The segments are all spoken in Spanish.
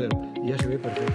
claro. Y ya se ve perfecto.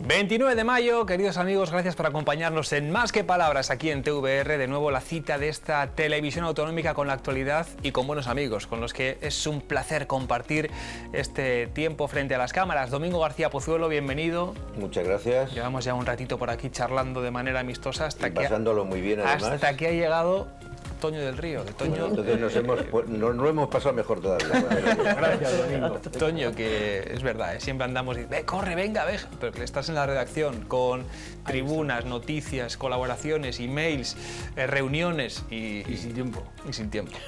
29 de mayo, queridos amigos, gracias por acompañarnos en Más que Palabras aquí en TVR. De nuevo la cita de esta televisión autonómica con la actualidad y con buenos amigos, con los que es un placer compartir este tiempo frente a las cámaras. Domingo García Pozuelo, bienvenido. Muchas gracias. Llevamos ya un ratito por aquí charlando de manera amistosa pasándolo muy bien además. Hasta que ha llegado Toño del Río. Toño, bueno, entonces no hemos pasado mejor todavía. Gracias, Domingo. Toño, que es verdad, siempre andamos y corre, venga, ve, pero que estás en la redacción con tribunas, noticias, colaboraciones, emails, reuniones y sin tiempo. Y sin tiempo.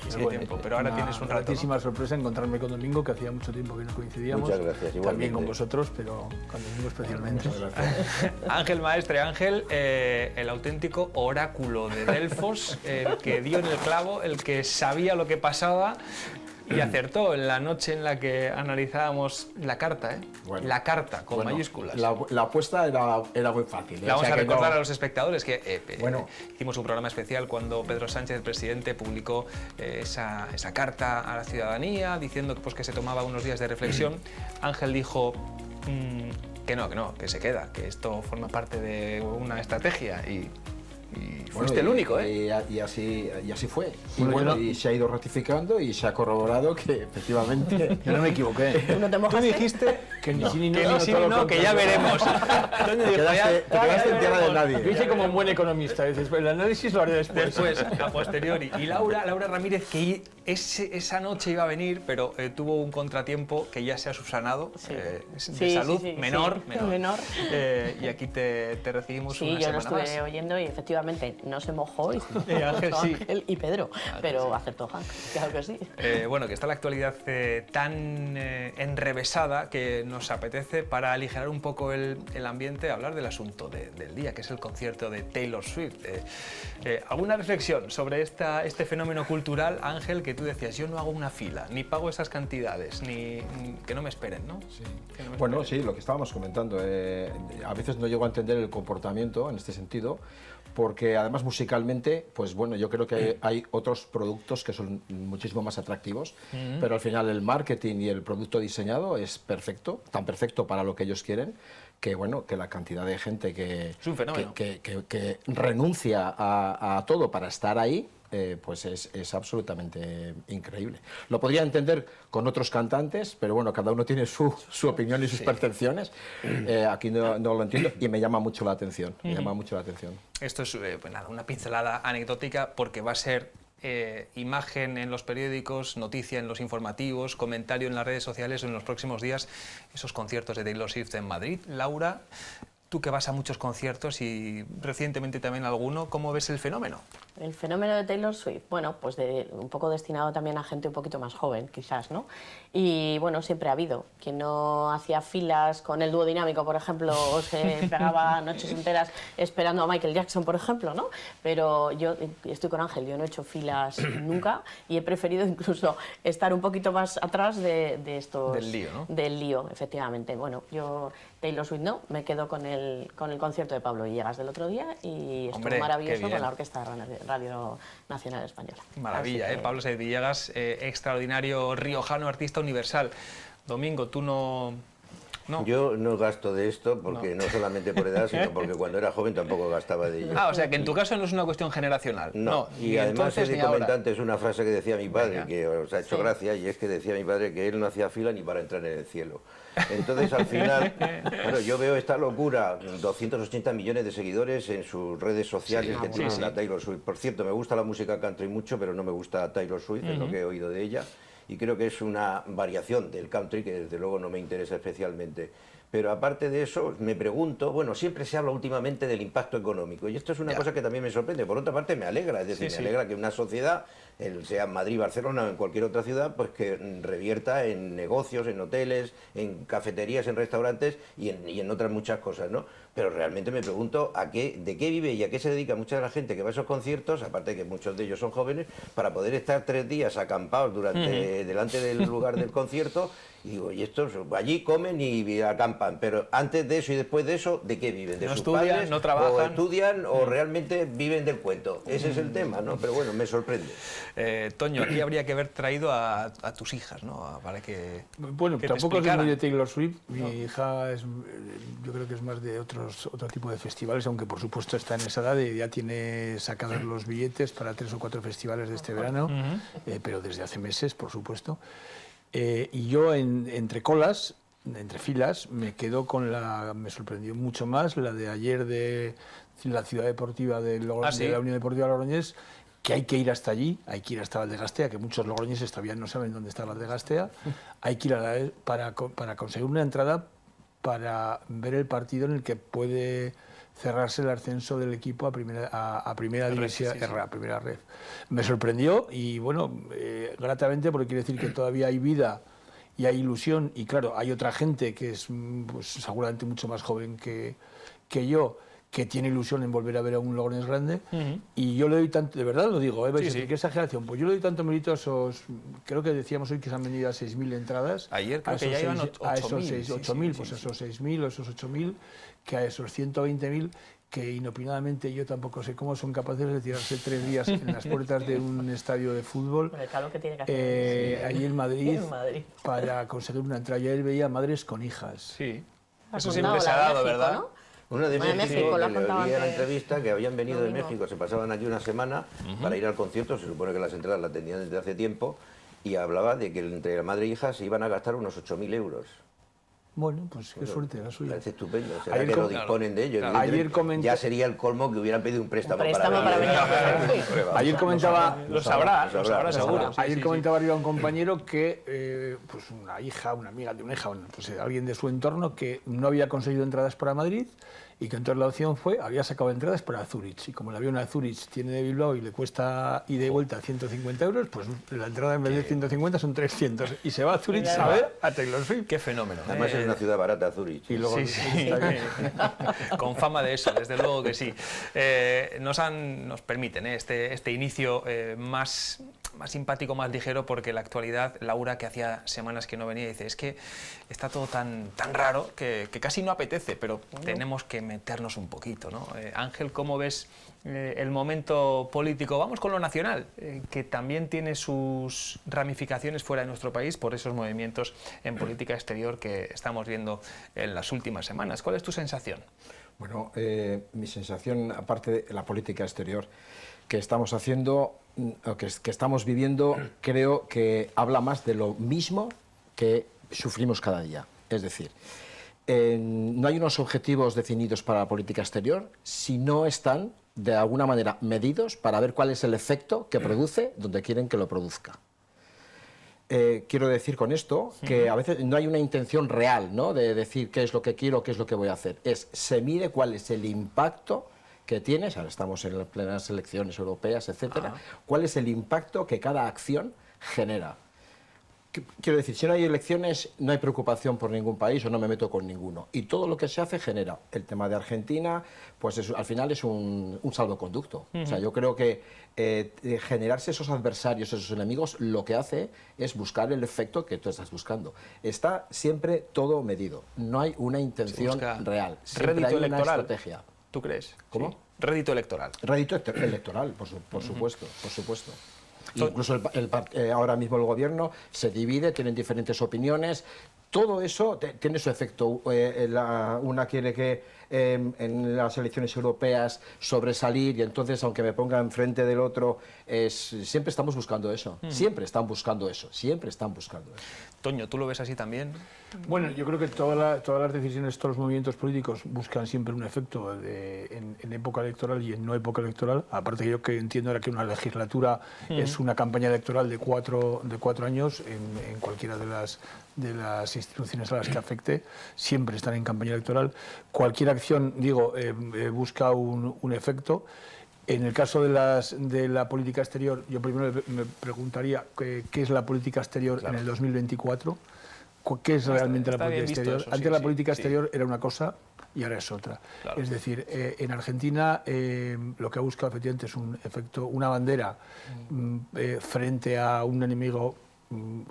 Pero ahora tienes un rato. Gratísima sorpresa encontrarme con Domingo, que hacía mucho tiempo que no coincidíamos. Muchas gracias, igualmente. También con vosotros, pero con Domingo especialmente. Muchas gracias. Ángel Maestre, Ángel, el auténtico oráculo de Delfos, el que dio en el clavo, el que sabía lo que pasaba y acertó en la noche en la que analizábamos la carta, bueno, la carta con mayúsculas. La apuesta era muy fácil. La vamos a recordar a los espectadores que hicimos un programa especial cuando Pedro Sánchez, el presidente, publicó esa carta a la ciudadanía diciendo que se tomaba unos días de reflexión. Ángel dijo que se queda, que esto forma parte de una estrategia y fuiste el único, y así fue. Y se ha ido ratificando y se ha corroborado que efectivamente yo no me equivoqué. Tú dijiste que ni sí ni no, que ya veremos. Te quedaste en tierra de nadie. Yo hice como un buen economista, dices, el análisis lo haré después. A posteriori. Y Laura Ramírez, que esa noche iba a venir, pero tuvo un contratiempo que ya se ha subsanado, de salud menor. Y aquí te recibimos una semana más. Sí, yo lo estuve oyendo y efectivamente no se mojó Ángel y Pedro, pero acertó Ángel, claro que sí. Bueno, que está la actualidad tan enrevesada que nos apetece, para aligerar un poco el ambiente, hablar del asunto del día, que es el concierto de Taylor Swift. ¿Alguna reflexión sobre este fenómeno cultural, Ángel, que tú decías, yo no hago una fila, ni pago esas cantidades, ni que no me esperen, ¿no? Sí. Sí, lo que estábamos comentando, a veces no llego a entender el comportamiento en este sentido, porque además musicalmente, pues bueno, yo creo que hay otros productos que son muchísimo más atractivos, pero al final el marketing y el producto diseñado es perfecto, tan perfecto para lo que ellos quieren, que bueno, que la cantidad de gente que renuncia a todo para estar ahí, pues es absolutamente increíble. Lo podría entender con otros cantantes, pero bueno, cada uno tiene su opinión y sus percepciones. Aquí no lo entiendo y me llama mucho la atención. Esto es una pincelada anecdótica, porque va a ser imagen en los periódicos, noticia en los informativos, comentario en las redes sociales en los próximos días, esos conciertos de Taylor Swift en Madrid. Laura, tú que vas a muchos conciertos y recientemente también alguno, ¿cómo ves el fenómeno? El fenómeno de Taylor Swift, bueno, pues un poco destinado también a gente un poquito más joven, quizás, ¿no? Y bueno, siempre ha habido. Quien no hacía filas con el dúo dinámico, por ejemplo, o se pegaba noches enteras esperando a Michael Jackson, por ejemplo, ¿no? Pero yo estoy con Ángel, yo no he hecho filas nunca y he preferido incluso estar un poquito más atrás de estos... Del lío, ¿no? Del lío, efectivamente. Bueno, yo Taylor Swift no, me quedo con el concierto de Pablo Villegas del otro día y estuvo maravilloso con la Orquesta Radio Nacional Española. Maravilla, Pablo Villegas, extraordinario riojano, artista universal. Domingo, tú no... Yo no gasto de esto, porque no solamente por edad, sino porque cuando era joven tampoco gastaba de ello. O sea, que en tu caso no es una cuestión generacional. No, y además es de comentante, es una frase que decía mi padre, que os ha hecho gracia, y es que decía mi padre que él no hacía fila ni para entrar en el cielo. Entonces, al final, bueno, yo veo esta locura, 280 millones de seguidores en sus redes sociales que tienen a Taylor Swift. Por cierto, me gusta la música country mucho, pero no me gusta Taylor Swift, es lo que he oído de ella. Y creo que es una variación del country que desde luego no me interesa especialmente. Pero aparte de eso, me pregunto, bueno, siempre se habla últimamente del impacto económico, y esto es una cosa que también me sorprende. Por otra parte, me alegra, es decir, me alegra que una sociedad, sea en Madrid, Barcelona o en cualquier otra ciudad, pues que revierta en negocios, en hoteles, en cafeterías, en restaurantes y en otras muchas cosas, ¿no? pero realmente me pregunto de qué vive y a qué se dedica mucha de la gente que va a esos conciertos, aparte de que muchos de ellos son jóvenes, para poder estar 3 días acampados delante del lugar del concierto. Y digo, y estos allí comen y acampan, pero antes de eso y después de eso, ¿de qué viven? ¿De no sus estudian, padres? no trabajan. ¿O estudian o realmente viven del cuento? Ese es el tema, ¿no? Pero bueno, me sorprende. Toño, aquí habría que haber traído a tus hijas, ¿no? Para que Bueno, que te tampoco es explicaran. muy de Taylor Swift. Mi hija yo creo que es más de otro tipo de festivales, aunque por supuesto está en esa edad y ya tiene sacados los billetes para 3 o 4 festivales de este verano, pero desde hace meses, por supuesto. Y yo entre colas, entre filas, me sorprendió mucho más la de ayer de la Ciudad Deportiva de ¿Sí? la Unión Deportiva Logroñés, que hay que ir hasta allí, hay que ir hasta Valdegastea, que muchos logroñeses todavía no saben dónde está Valdegastea, hay que ir para conseguir una entrada para ver el partido en el que puede cerrarse el ascenso del equipo a primera división, sí, sí. a primera red. Me sorprendió y bueno, gratamente, porque quiere decir que todavía hay vida y hay ilusión, y claro, hay otra gente que es pues, seguramente mucho más joven que yo, que tiene ilusión en volver a ver a un Logroñés grande, y yo le doy tanto, de verdad lo digo, Sí, sí. qué exageración, pues yo le doy tanto mérito a esos, creo que decíamos hoy que se han vendido a 6.000 entradas. Ayer creo a que ya esos iban 8.000, pues sí, esos 6.000 o esos 8.000, que a esos 120.000, que inopinadamente yo tampoco sé cómo son capaces de tirarse 3 días en las puertas de un estadio de fútbol, Por el calor que tiene que hacer. allí en Madrid, En Madrid. para conseguir una entrada. Yo ayer veía madres con hijas. Sí, Has eso contado siempre se ha la de dado, México, ¿verdad? ¿no? Una de Bueno, en México, México, lo que has le contado oí en la antes. entrevista, que habían venido de Domingo. México, se pasaban aquí una semana para ir al concierto, se supone que las entradas las tenían desde hace tiempo, y hablaba de que entre la madre e hija se iban a gastar unos 8.000 euros. Bueno, pues qué suerte la suya. Parece estupendo, será Ayer que no com- disponen de ello. Claro. Evidentemente, Ayer comenté- ya sería el colmo que hubieran pedido un préstamo, Para venir a ver. Ayer comentaba... Lo sabrá lo sabrá seguro. Sí, Ayer sí, comentaba arriba un compañero que pues una hija, una amiga de una hija, bueno, pues alguien de su entorno que no había conseguido entradas para Madrid y que entonces la opción había sacado entradas para Zurich. Y como el avión a Zurich tiene de Bilbao y le cuesta ida y vuelta 150 euros, pues la entrada en vez de 150 son 300. Y se va a Zurich a ver a Taylor Swift. Qué fenómeno. Además es una ciudad barata, Zurich. Y luego, Sí, sí. Con fama de eso, desde luego que sí. Nos permiten este inicio más simpático, más ligero, porque la actualidad, Laura, que hacía semanas que no venía, dice, es que está todo tan raro que casi no apetece, pero tenemos que meternos un poquito, ¿no? Ángel, ¿cómo ves el momento político? Vamos con lo nacional, que también tiene sus ramificaciones fuera de nuestro país por esos movimientos en política exterior que estamos viendo en las últimas semanas. ¿Cuál es tu sensación? Bueno, mi sensación, aparte de la política exterior que estamos haciendo, que estamos viviendo, creo que habla más de lo mismo que sufrimos cada día. Es decir, no hay unos objetivos definidos para la política exterior si no están, de alguna manera, medidos para ver cuál es el efecto que produce donde quieren que lo produzca. Quiero decir con esto que a veces no hay una intención real, ¿no?, de decir qué es lo que quiero, qué es lo que voy a hacer. Se mide cuál es el impacto que tienes, ahora estamos en las plenas elecciones europeas, etcétera, cuál es el impacto que cada acción genera. Quiero decir, si no hay elecciones, no hay preocupación por ningún país o no me meto con ninguno. Y todo lo que se hace genera. El tema de Argentina, pues al final es un salvoconducto. O sea, yo creo que generarse esos adversarios, esos enemigos, lo que hace es buscar el efecto que tú estás buscando. Está siempre todo medido. No hay una intención real. Siempre hay una estrategia. ¿Tú crees? ¿Cómo? Sí. Rédito electoral. Rédito electoral, por supuesto, por supuesto. Incluso ahora mismo el gobierno se divide, tienen diferentes opiniones. Todo eso tiene su efecto. Una quiere que en las elecciones europeas sobresalir y entonces, aunque me ponga enfrente del otro, siempre estamos buscando eso. Siempre están buscando eso. Siempre están buscando eso. Toño, ¿tú lo ves así también? Bueno, yo creo que todas las decisiones, todos los movimientos políticos buscan siempre un efecto en época electoral y en no época electoral. Aparte que yo que entiendo ahora que una legislatura es una campaña electoral de cuatro años en cualquiera de las instituciones a las que afecte, siempre están en campaña electoral. Cualquier acción, busca un efecto. En el caso de la política exterior, yo primero me preguntaría qué es la política exterior en el 2024, ¿qué es realmente la política exterior? Eso, Antes la política exterior era una cosa y ahora es otra. Claro. Es decir, en Argentina lo que ha buscado efectivamente es un efecto, una bandera frente a un enemigo.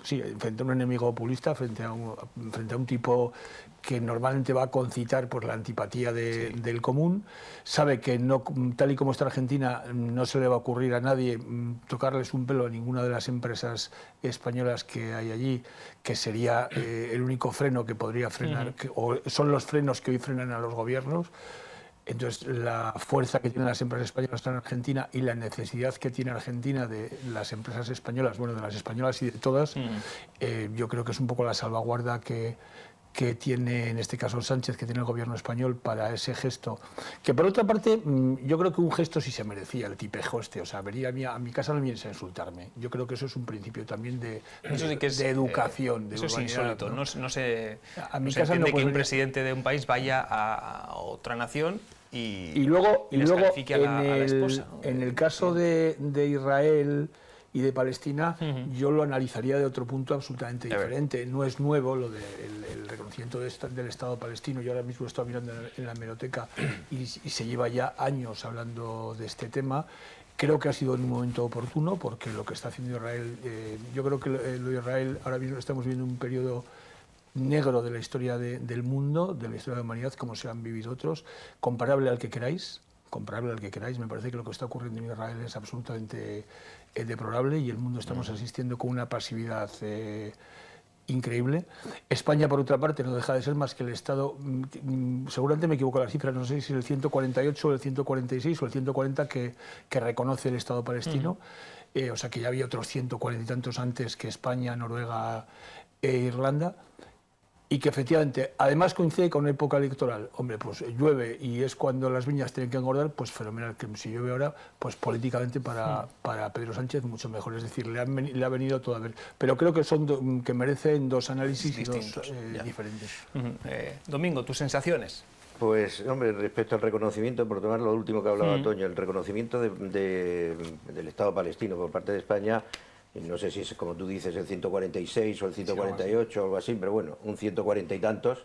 Sí, frente a un enemigo populista, frente a un tipo que normalmente va a concitar por la antipatía del común, sabe que no, tal y como está Argentina no se le va a ocurrir a nadie tocarles un pelo a ninguna de las empresas españolas que hay allí, que sería el único freno que podría frenar, o son los frenos que hoy frenan a los gobiernos. Entonces, la fuerza que tienen las empresas españolas en Argentina y la necesidad que tiene Argentina de las empresas españolas, bueno, de las españolas y de todas, yo creo que es un poco la salvaguarda que tiene, en este caso, Sánchez, que tiene el gobierno español para ese gesto. Que, por otra parte, yo creo que un gesto sí se merecía, el tipejo este. O sea, venir a mi casa no vienes a insultarme. Yo creo que eso es un principio también de educación, de eso es urbanidad, insólito. ¿no? No se no entiende que un venir... presidente de un país vaya a otra nación y luego descalifique a la esposa, ¿no? En el caso de Israel y de Palestina, yo lo analizaría de otro punto absolutamente diferente. No es nuevo lo del reconocimiento del Estado palestino. Yo ahora mismo lo estoy mirando en la hemeroteca y se lleva ya años hablando de este tema. Creo que ha sido en un momento oportuno porque lo que está haciendo Israel, yo creo que lo de Israel ahora mismo estamos viviendo un periodo negro de la historia del mundo, de la historia de la humanidad, como se han vivido otros, comparable al que queráis. Me parece que lo que está ocurriendo en Israel es absolutamente deplorable y el mundo estamos asistiendo con una pasividad increíble. España, por otra parte, no deja de ser más que el Estado, seguramente me equivoco las cifras, no sé si es el 148 o el 146 o el 140 que reconoce el Estado palestino, o sea que ya había otros 140 y tantos antes que España, Noruega e Irlanda. Y que efectivamente, además coincide con una época electoral. Hombre, pues llueve y es cuando las viñas tienen que engordar, pues fenomenal. Que si llueve ahora, pues políticamente para Pedro Sánchez mucho mejor. Es decir, le ha venido todo a ver. Pero creo que que merecen dos análisis distintos, diferentes. Domingo, ¿tus sensaciones? Pues, hombre, respecto al reconocimiento, por tomar lo último que hablaba Toño, el reconocimiento del Estado palestino por parte de España, no sé si es, como tú dices, el 146 o el 148 o algo así, pero bueno, un 140 y tantos,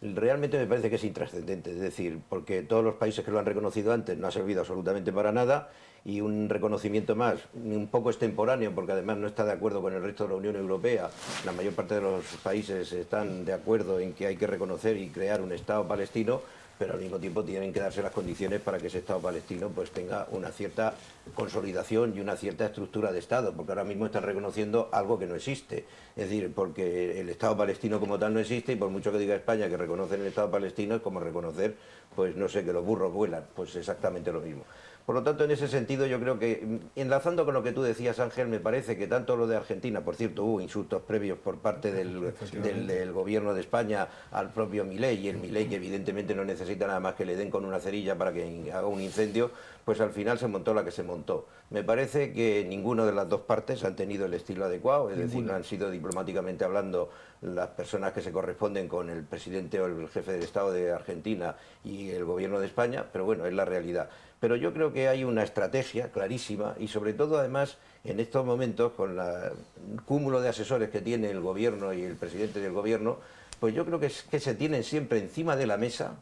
realmente me parece que es intrascendente, es decir, porque todos los países que lo han reconocido antes no ha servido absolutamente para nada y un reconocimiento más, un poco extemporáneo, porque además no está de acuerdo con el resto de la Unión Europea. La mayor parte de los países están de acuerdo en que hay que reconocer y crear un Estado palestino, pero al mismo tiempo tienen que darse las condiciones para que ese Estado palestino pues tenga una cierta consolidación y una cierta estructura de Estado, porque ahora mismo están reconociendo algo que no existe. Es decir, porque el Estado palestino como tal no existe y por mucho que diga España que reconocen el Estado palestino es como reconocer, pues no sé, que los burros vuelan, pues exactamente lo mismo. Por lo tanto, en ese sentido, yo creo que, enlazando con lo que tú decías, Ángel, me parece que tanto lo de Argentina, por cierto, hubo insultos previos por parte del gobierno de España al propio Milei, y el Milei, que evidentemente no necesita nada más que le den con una cerilla para que haga un incendio, pues al final se montó la que se montó. Me parece que ninguna de las dos partes han tenido el estilo adecuado, es decir, no han sido diplomáticamente hablando las personas que se corresponden con el presidente o el jefe del Estado de Argentina y el gobierno de España, pero bueno, es la realidad. Pero yo creo que hay una estrategia clarísima y sobre todo además en estos momentos con el cúmulo de asesores que tiene el gobierno y el presidente del gobierno, pues yo creo que se tienen siempre encima de la mesa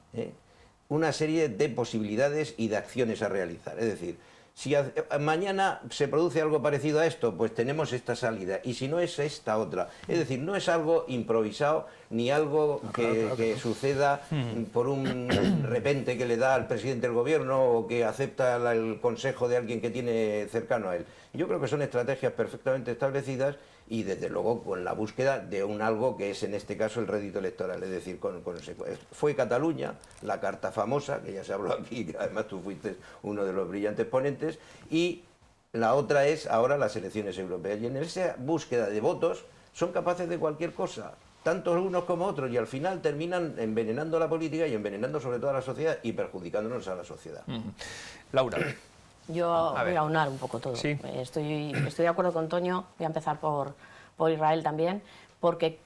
una serie de posibilidades y de acciones a realizar. Es decir, si mañana se produce algo parecido a esto, pues tenemos esta salida, y si no es esta otra. Es decir, no es algo improvisado, ni algo que suceda por un repente que le da al presidente del gobierno o que acepta el consejo de alguien que tiene cercano a él. Yo creo que son estrategias perfectamente establecidas y desde luego con la búsqueda de un algo que es en este caso el rédito electoral, es decir, fue Cataluña, la carta famosa, que ya se habló aquí, que además tú fuiste uno de los brillantes ponentes, y la otra es ahora las elecciones europeas, y en esa búsqueda de votos son capaces de cualquier cosa, tanto unos como otros, y al final terminan envenenando la política y envenenando sobre todo a la sociedad y perjudicándonos a la sociedad. Laura. Yo voy a aunar un poco todo. Sí. Estoy de acuerdo con Toño, voy a empezar por Israel también, porque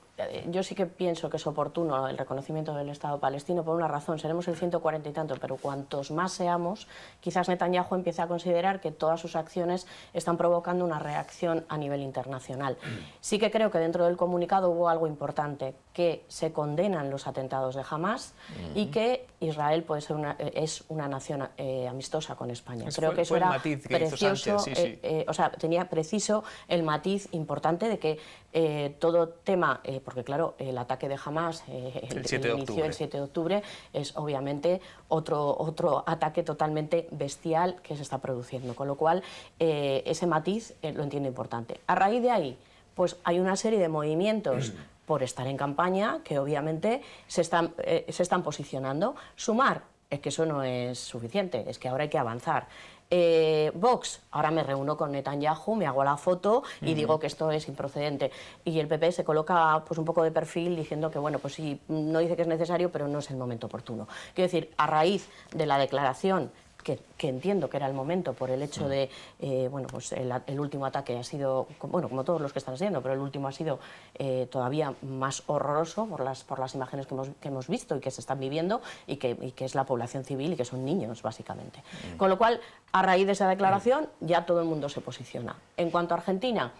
yo sí que pienso que es oportuno el reconocimiento del Estado palestino por una razón. Seremos el 140 y tanto, pero cuantos más seamos, quizás Netanyahu empiece a considerar que todas sus acciones están provocando una reacción a nivel internacional. Sí que creo que dentro del comunicado hubo algo importante, que se condenan los atentados de Hamás y que Israel puede ser es una nación amistosa con España. Creo que eso era precioso, o sea, tenía preciso el matiz importante de que todo tema, porque claro, el ataque de Hamás, el 7 de octubre, es obviamente otro ataque totalmente bestial que se está produciendo, con lo cual ese matiz lo entiendo importante. A raíz de ahí, pues hay una serie de movimientos por estar en campaña que obviamente se están posicionando. Sumar, es que eso no es suficiente, es que ahora hay que avanzar. Vox, ahora me reúno con Netanyahu, me hago la foto y digo que esto es improcedente. Y el PP se coloca pues un poco de perfil diciendo que, bueno, pues sí, no dice que es necesario, pero no es el momento oportuno. Quiero decir, a raíz de la declaración que entiendo que era el momento por el hecho de, bueno, pues el último ataque ha sido, bueno, como todos los que están siendo, pero el último ha sido todavía más horroroso por las imágenes que hemos visto y que se están viviendo y que es la población civil y que son niños, básicamente. Con lo cual, a raíz de esa declaración, ya todo el mundo se posiciona. En cuanto a Argentina,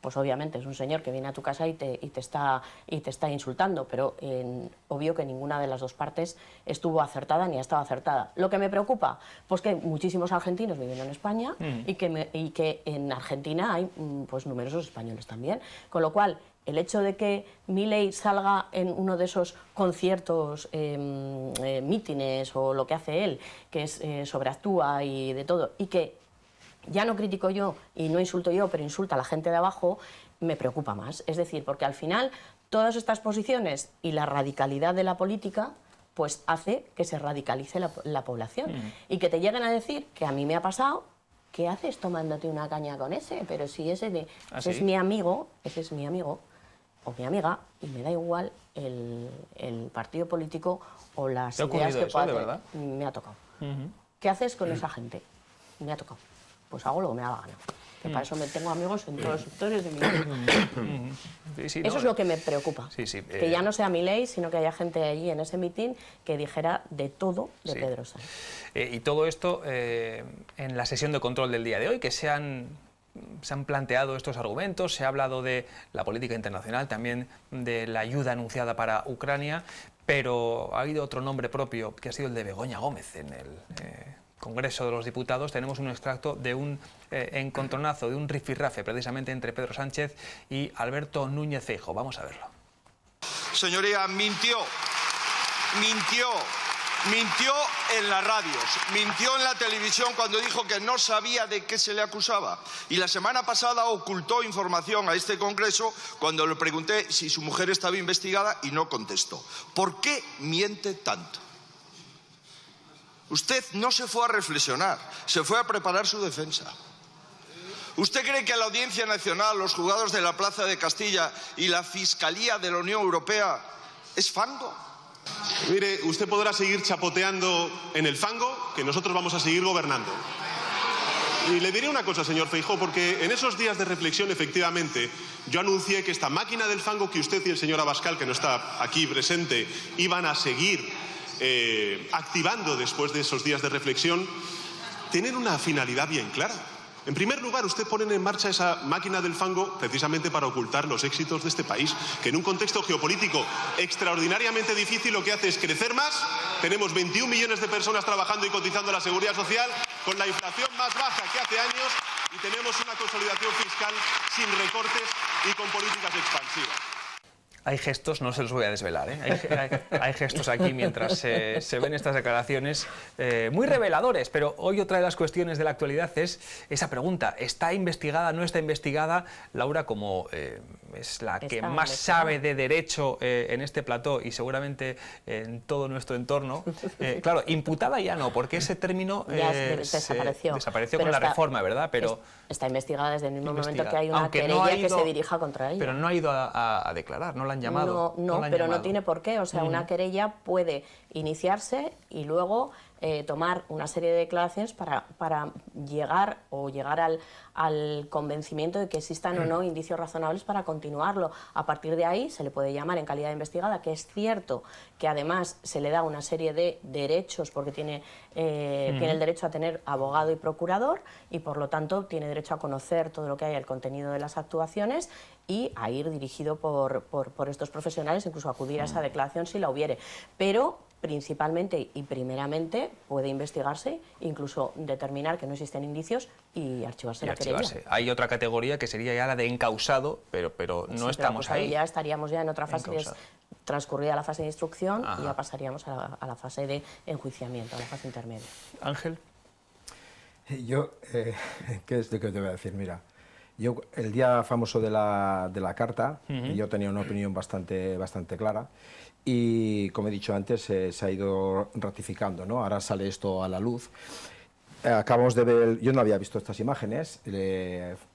pues obviamente es un señor que viene a tu casa y te está insultando, pero obvio que ninguna de las dos partes estuvo acertada ni ha estado acertada. Lo que me preocupa, pues que muchísimos argentinos viviendo en España y que en Argentina hay pues numerosos españoles también, con lo cual el hecho de que Milei salga en uno de esos conciertos, mítines o lo que hace él, que es sobreactúa y de todo, y que ya no critico yo y no insulto yo, pero insulta a la gente de abajo, me preocupa más. Es decir, porque al final todas estas posiciones y la radicalidad de la política pues hace que se radicalice la población y que te lleguen a decir, que a mí me ha pasado, ¿qué haces tomándote una caña con ese? Pero si ese es mi amigo, ese es mi amigo o mi amiga, y me da igual el partido político o las ideas que pueda tener. Me ha tocado. ¿Qué haces con esa gente? Me ha tocado. Pues hago lo que me da la gana. Que para eso me tengo amigos en todos los sectores de mi vida. Eso es lo que me preocupa. Que ya no sea Milei, sino que haya gente allí en ese mitin que dijera de todo de Pedro Sánchez. Y todo esto en la sesión de control del día de hoy, que se han planteado estos argumentos, se ha hablado de la política internacional, también de la ayuda anunciada para Ucrania, pero ha habido otro nombre propio, que ha sido el de Begoña Gómez en el Congreso de los Diputados. Tenemos un extracto de un encontronazo, de un rifirrafe, precisamente entre Pedro Sánchez y Alberto Núñez Feijóo. Vamos a verlo. Señoría, mintió en las radios, mintió en la televisión cuando dijo que no sabía de qué se le acusaba. Y la semana pasada ocultó información a este Congreso cuando le pregunté si su mujer estaba investigada y no contestó. ¿Por qué miente tanto? Usted no se fue a reflexionar, se fue a preparar su defensa. ¿Usted cree que la Audiencia Nacional, los juzgados de la Plaza de Castilla y la Fiscalía de la Unión Europea es fango? Mire, usted podrá seguir chapoteando en el fango, que nosotros vamos a seguir gobernando. Y le diré una cosa, señor Feijóo, porque en esos días de reflexión, efectivamente, yo anuncié que esta máquina del fango que usted y el señor Abascal, que no está aquí presente, iban a seguir activando después de esos días de reflexión, tienen una finalidad bien clara. En primer lugar, usted pone en marcha esa máquina del fango precisamente para ocultar los éxitos de este país, que en un contexto geopolítico extraordinariamente difícil lo que hace es crecer más. Tenemos 21 millones de personas trabajando y cotizando a la Seguridad Social, con la inflación más baja que hace años, y tenemos una consolidación fiscal sin recortes y con políticas expansivas. Hay gestos, no se los voy a desvelar, hay gestos aquí mientras se ven estas declaraciones muy reveladores, pero hoy otra de las cuestiones de la actualidad es esa pregunta: ¿está investigada, no está investigada? Laura, como es la que más sabe de derecho en este plató y seguramente en todo nuestro entorno, claro, imputada ya no, porque ese término desapareció con la reforma, ¿verdad? Pero está investigada desde el mismo momento que hay una querella que se dirija contra ella. Pero no ha ido a declarar, no la han llamado. No, pero no tiene por qué. O sea, una querella puede iniciarse y luego tomar una serie de declaraciones para llegar al convencimiento de que existan o no indicios razonables para continuarlo. A partir de ahí se le puede llamar en calidad de investigada, que es cierto que además se le da una serie de derechos porque tiene el derecho a tener abogado y procurador y por lo tanto tiene derecho a conocer todo lo que hay, el contenido de las actuaciones y a ir dirigido por estos profesionales, incluso acudir a esa declaración si la hubiere. Pero principalmente y primeramente puede investigarse, incluso determinar que no existen indicios y archivarse la querella. Hay otra categoría que sería ya la de encausado, pero no estamos ahí. Ya estaríamos ya en otra fase, que es transcurrida la fase de instrucción y ya pasaríamos a la fase de enjuiciamiento, a la fase intermedia. Ángel. Yo, ¿qué es lo que te voy a decir? Mira, yo el día famoso de la carta, yo tenía una opinión bastante clara y, como he dicho antes, se ha ido ratificando, ¿no? Ahora sale esto a la luz. Acabamos de ver, yo no había visto estas imágenes,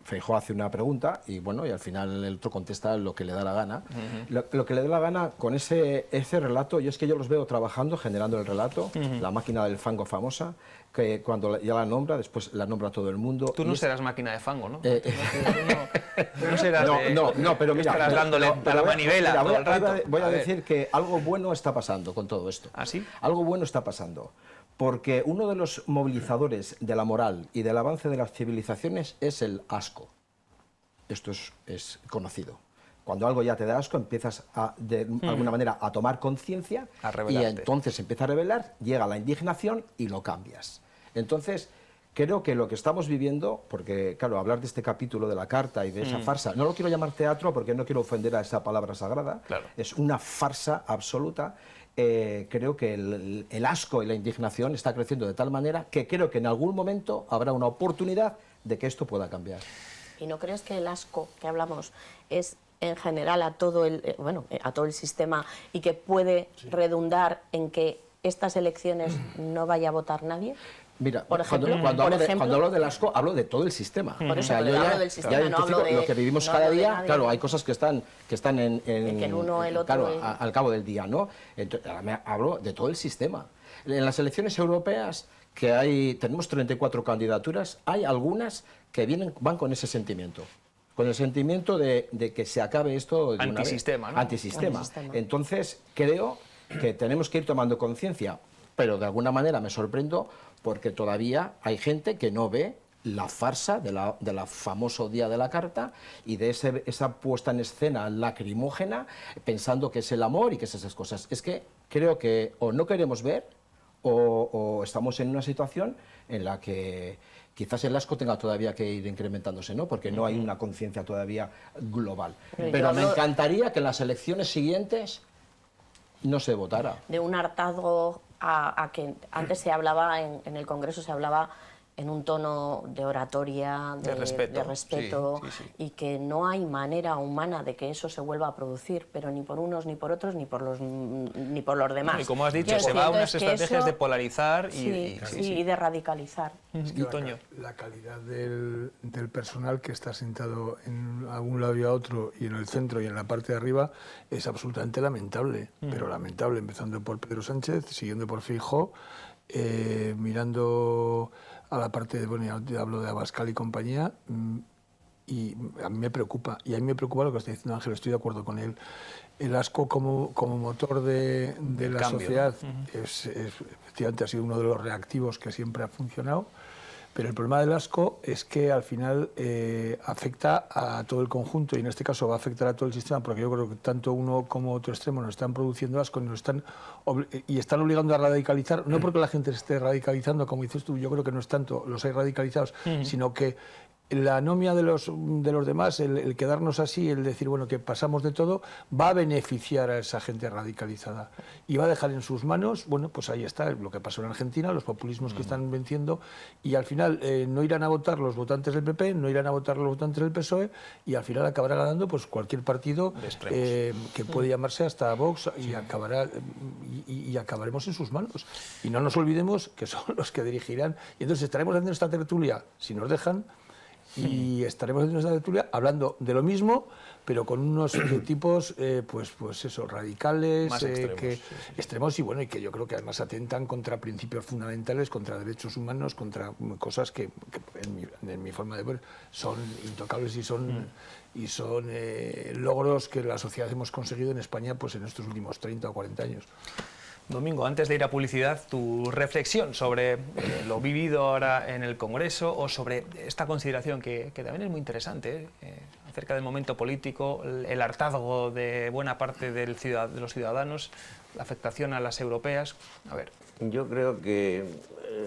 Feijóo hace una pregunta y bueno, y al final el otro contesta lo que le da la gana. Lo que le da la gana con ese relato, yo es que yo los veo trabajando, generando el relato, la máquina del fango famosa, que cuando ya la nombra, después la nombra todo el mundo. Tú no serás máquina de fango, ¿no? No serás no, pero mira, estarás dándole a la manivela todo el rato. Voy a decir que algo bueno está pasando con todo esto. ¿Ah, sí? Algo bueno está pasando. Porque uno de los movilizadores de la moral y del avance de las civilizaciones es el asco. Esto es conocido. Cuando algo ya te da asco, empiezas de alguna manera a tomar conciencia y entonces empieza a revelar, llega la indignación y lo cambias. Entonces, creo que lo que estamos viviendo, porque claro, hablar de este capítulo de la carta y de esa farsa, no lo quiero llamar teatro porque no quiero ofender a esa palabra sagrada, es una farsa absoluta. Creo que el asco y la indignación está creciendo de tal manera que creo que en algún momento habrá una oportunidad de que esto pueda cambiar. ¿Y no crees que el asco que hablamos es en general a todo el sistema y que puede redundar en que estas elecciones no vaya a votar nadie? Mira, cuando hablo del asco, hablo de todo el sistema. Por eso, yo ya identifico lo que vivimos cada día. Claro, hay cosas que están en que el uno, el otro, claro, al cabo del día, ¿no? Entonces, hablo de todo el sistema. En las elecciones europeas, tenemos 34 candidaturas, hay algunas que van con ese sentimiento. Con el sentimiento de que se acabe esto de antisistema, una vez. Antisistema. Entonces, creo que tenemos que ir tomando conciencia, pero de alguna manera me sorprendo porque todavía hay gente que no ve la farsa de la famoso día de la carta y de esa puesta en escena lacrimógena pensando que es el amor y que es esas cosas. Es que creo que o no queremos ver o estamos en una situación en la que quizás el asco tenga todavía que ir incrementándose, ¿no? Porque no hay una conciencia todavía global. Pero me encantaría que en las elecciones siguientes no se votara. De un hartazgo a que antes se hablaba, en el Congreso se hablaba en un tono de oratoria, de respeto sí. Y que no hay manera humana de que eso se vuelva a producir, pero ni por unos, ni por otros, ni por los demás. Y como has dicho, se va a unas estrategias de polarizar y de radicalizar. Es que la calidad del personal que está sentado en algún lado y a otro, y en el centro y en la parte de arriba, es absolutamente lamentable, pero lamentable, empezando por Pedro Sánchez, siguiendo por Feijóo, mirando a la parte hablo de Abascal y compañía, y a mí me preocupa, lo que está diciendo Ángel, estoy de acuerdo con él. El asco como motor de la cambio, sociedad, ¿no? Efectivamente ha sido uno de los reactivos que siempre ha funcionado, pero el problema del asco es que al final afecta a todo el conjunto, y en este caso va a afectar a todo el sistema, porque yo creo que tanto uno como otro extremo nos están produciendo asco y están obligando a radicalizar, no porque la gente se esté radicalizando, como dices tú, yo creo que no es tanto los hay radicalizados, sino que la anomia de los demás, el quedarnos así, el decir, bueno, que pasamos de todo, va a beneficiar a esa gente radicalizada y va a dejar en sus manos, bueno, pues ahí está lo que pasó en Argentina, los populismos que están venciendo, y al final no irán a votar los votantes del PP, no irán a votar los votantes del PSOE, y al final acabará ganando pues cualquier partido que puede llamarse hasta Vox, y acabaremos en sus manos. Y no nos olvidemos que son los que dirigirán, y entonces estaremos haciendo esta tertulia, si nos dejan, Y estaremos en esta tertulia hablando de lo mismo, pero con unos tipos, pues eso, radicales, Más extremos, extremos y bueno, y que yo creo que además atentan contra principios fundamentales, contra derechos humanos, contra cosas que en mi forma de ver son intocables y son logros que la sociedad hemos conseguido en España pues en estos últimos 30 o 40 años. Domingo, antes de ir a publicidad, tu reflexión sobre lo vivido ahora en el Congreso o sobre esta consideración que también es muy interesante, acerca del momento político, el hartazgo de buena parte de los ciudadanos, la afectación a las europeas. A ver. Yo creo que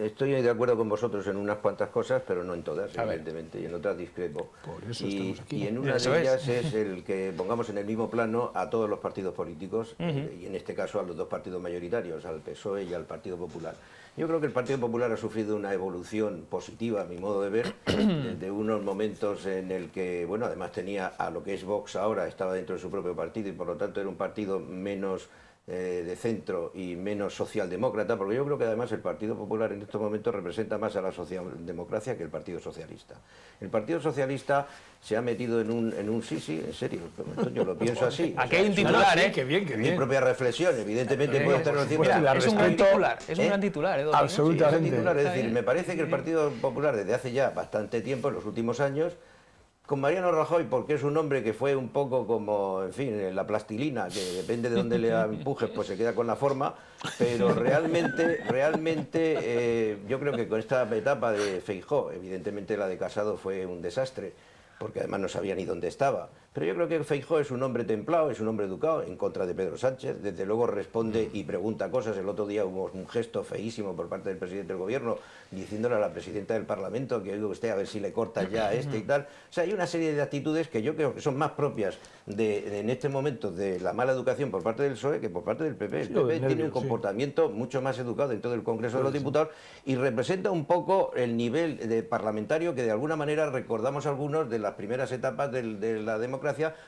estoy de acuerdo con vosotros en unas cuantas cosas, pero no en todas, evidentemente, y en otras discrepo. Por eso estamos aquí. Y en una de ellas es el que pongamos en el mismo plano a todos los partidos políticos, y en este caso a los dos partidos mayoritarios, al PSOE y al Partido Popular. Yo creo que el Partido Popular ha sufrido una evolución positiva, a mi modo de ver, de unos momentos en el que, bueno, además tenía a lo que es Vox ahora, estaba dentro de su propio partido y por lo tanto era un partido menos de centro y menos socialdemócrata, porque yo creo que además el Partido Popular en estos momentos representa más a la socialdemocracia que el Partido Socialista. El Partido Socialista se ha metido en un sí, en serio, yo lo pienso así. Aquí hay un titular, Qué bien, qué Mi bien. propia reflexión, evidentemente puede estar encima. Es un gran titular, es un gran titular, Domingo. Absolutamente. Sí, es un titular, es decir, me parece que el Partido Popular desde hace ya bastante tiempo, en los últimos años, con Mariano Rajoy, porque es un hombre que fue un poco como, en fin, la plastilina, que depende de dónde le empujes, pues se queda con la forma, pero realmente, yo creo que con esta etapa de Feijóo, evidentemente la de Casado fue un desastre, porque además no sabía ni dónde estaba. Pero yo creo que Feijóo es un hombre templado, es un hombre educado, en contra de Pedro Sánchez, desde luego responde y pregunta cosas. El otro día hubo un gesto feísimo por parte del presidente del gobierno, diciéndole a la presidenta del Parlamento que oiga usted a ver si le corta ya a este y tal. O sea, hay una serie de actitudes que yo creo que son más propias en este momento de la mala educación por parte del PSOE que por parte del PP. El PP tiene un comportamiento mucho más educado dentro del Congreso de los Diputados y representa un poco el nivel de parlamentario que de alguna manera recordamos algunos de las primeras etapas de la democracia,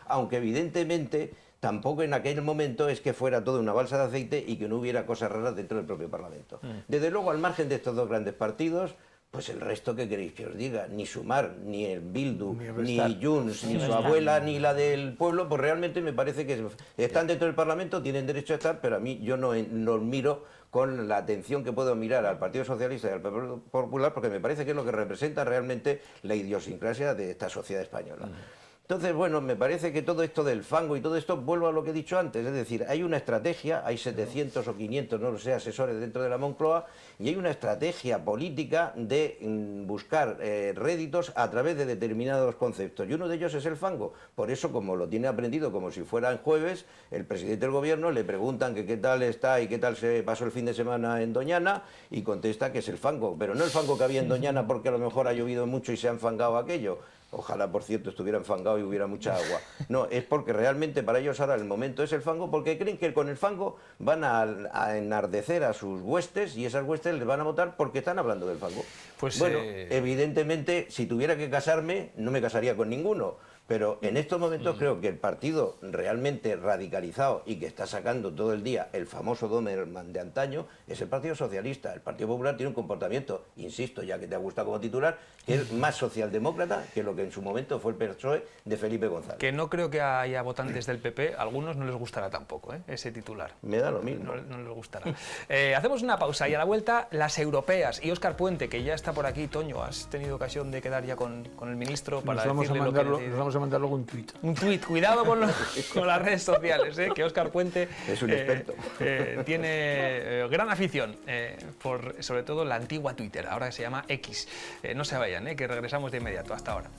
aunque evidentemente tampoco en aquel momento es que fuera todo una balsa de aceite y que no hubiera cosas raras dentro del propio Parlamento. Desde luego, al margen de estos dos grandes partidos, pues el resto que queréis que os diga, ni Sumar, ni el Bildu, ni Junts, ni su abuela, ni la del pueblo, pues realmente me parece que están dentro del Parlamento, tienen derecho a estar, pero a mí yo no los miro con la atención que puedo mirar al Partido Socialista y al Partido Popular, porque me parece que es lo que representa realmente la idiosincrasia de esta sociedad española. Entonces, bueno, me parece que todo esto del fango y todo esto, vuelvo a lo que he dicho antes, es decir, hay una estrategia, hay 700 o 500, no lo sé, asesores dentro de la Moncloa, y hay una estrategia política de buscar réditos a través de determinados conceptos, y uno de ellos es el fango. Por eso, como lo tiene aprendido como si fuera en jueves, el presidente del gobierno le preguntan que qué tal está y qué tal se pasó el fin de semana en Doñana, y contesta que es el fango, pero no el fango que había en Doñana porque a lo mejor ha llovido mucho y se ha enfangado aquello. Ojalá, por cierto, estuviera enfangado y hubiera mucha agua. No, es porque realmente para ellos ahora el momento es el fango, porque creen que con el fango van a enardecer a sus huestes y esas huestes les van a votar porque están hablando del fango. Pues, bueno, evidentemente, si tuviera que casarme, no me casaría con ninguno. Pero en estos momentos creo que el partido realmente radicalizado y que está sacando todo el día el famoso Doberman de antaño es el Partido Socialista. El Partido Popular tiene un comportamiento, insisto, ya que te ha gustado como titular, que es más socialdemócrata que lo que en su momento fue el PSOE de Felipe González. Que no creo que haya votantes del PP, a algunos no les gustará tampoco ese titular. Me da lo mismo. No les gustará. Hacemos una pausa y a la vuelta las europeas. Y Óscar Puente, que ya está por aquí. Toño, has tenido ocasión de quedar ya con el ministro para decirle lo que necesita. Nos vamos a mandar luego un tuit. Un tuit, cuidado con las redes sociales, que Óscar Puente es un experto. Tiene gran afición por sobre todo la antigua Twitter, ahora que se llama X. No se vayan, que regresamos de inmediato. Hasta ahora.